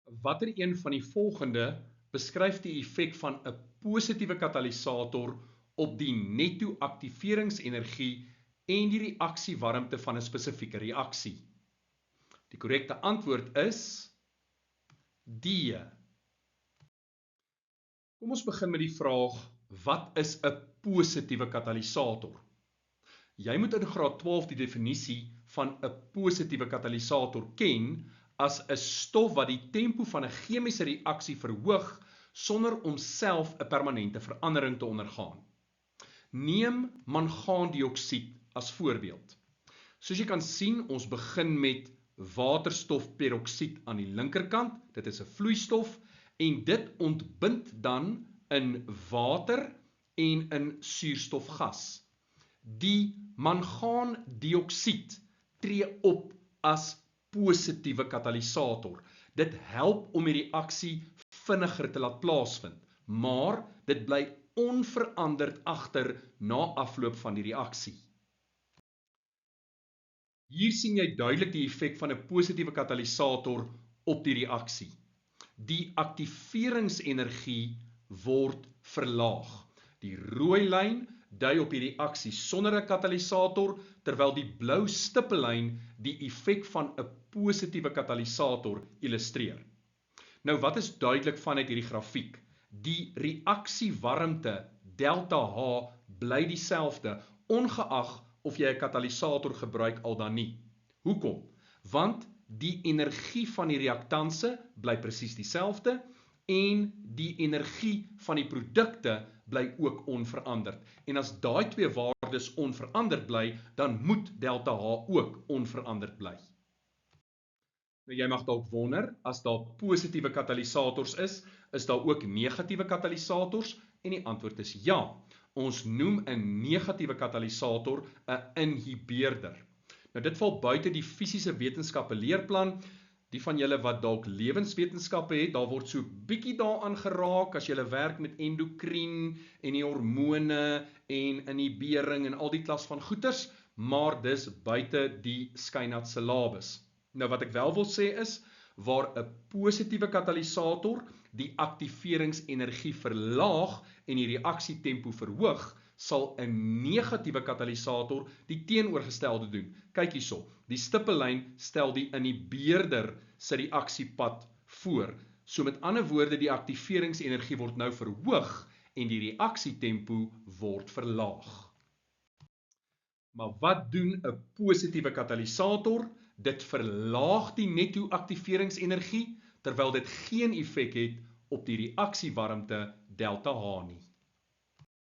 Watter een van die volgende beskryf die effek van 'n positiewe katalisator op die netto aktiveringsenergie en die reaksiewarmte van 'n spesifieke reaksie? Die korrekte antwoord is D. Kom ons begin met die vraag, wat is 'n positiewe katalisator? Jy moet in graad 12 die definisie van 'n positiewe katalisator ken as 'n stof wat die tempo van 'n chemiese reaksie verhoog sonder om self 'n permanente verandering te ondergaan. Neem mangaandioksied as voorbeeld. Soos jy kan sien, ons begin met waterstofperoksied aan die linkerkant, dit is 'n vloeistof, en dit ontbind dan in water en in suurstofgas. Die mangaandioksied tree op as positiewe katalisator. Dit help om die reaksie vinniger te laat plaasvind, maar dit bly onveranderd agter na afloop van die reaksie. Hier sien jy duidelik die effek van 'n positiewe katalisator op die reaksie. Die aktiveringsenergie word verlaag. Die rooi lyn dui op die reaksie sonder 'n katalisator, terwyl die blou stippellyn die effek van 'n positiewe katalisator illustreer. Nou wat is duidelik vanuit hierdie grafiek? Die reaksiewarmte delta H bly dieselfde, ongeag of jy 'n katalisator gebruik al dan nie. Hoekom? Want die energie van die reaktanse bly presies dieselfde en die energie van die produkte bly ook onveranderd. En as daai twee waardes onveranderd bly, dan moet delta H ook onveranderd bly. Nou jy mag dalk wonder, as daar positiewe katalisators is daar ook negatiewe katalisators? En die antwoord is ja. Ons noem 'n negatiewe katalisator 'n inhibeerder. Nou dit val buite die fisiese wetenskappe leerplan. Die van julle wat dalk lewenswetenskappe het, daar word so bietjie daaraan geraak as julle werk met endokrien en die hormone en inhibering en al die klas van goeters, maar dis buite die skynat syllabus. Nou wat ek wel wil sê is, waar 'n positiewe katalisator die aktiveringsenergie verlaag en die reaksietempo verhoog, sal 'n negatiewe katalisator die teenoorgestelde doen. Kyk hierso, die stippellyn stel die inhibeerder se reaksiepad voor. So met ander woorde, die aktiveringsenergie word nou verhoog en die reaksietempo word verlaag. Maar wat doen 'n positiewe katalisator? Dit verlaag die netto aktiveringsenergie, terwyl dit geen effek het op die reaksiewarmte delta H nie.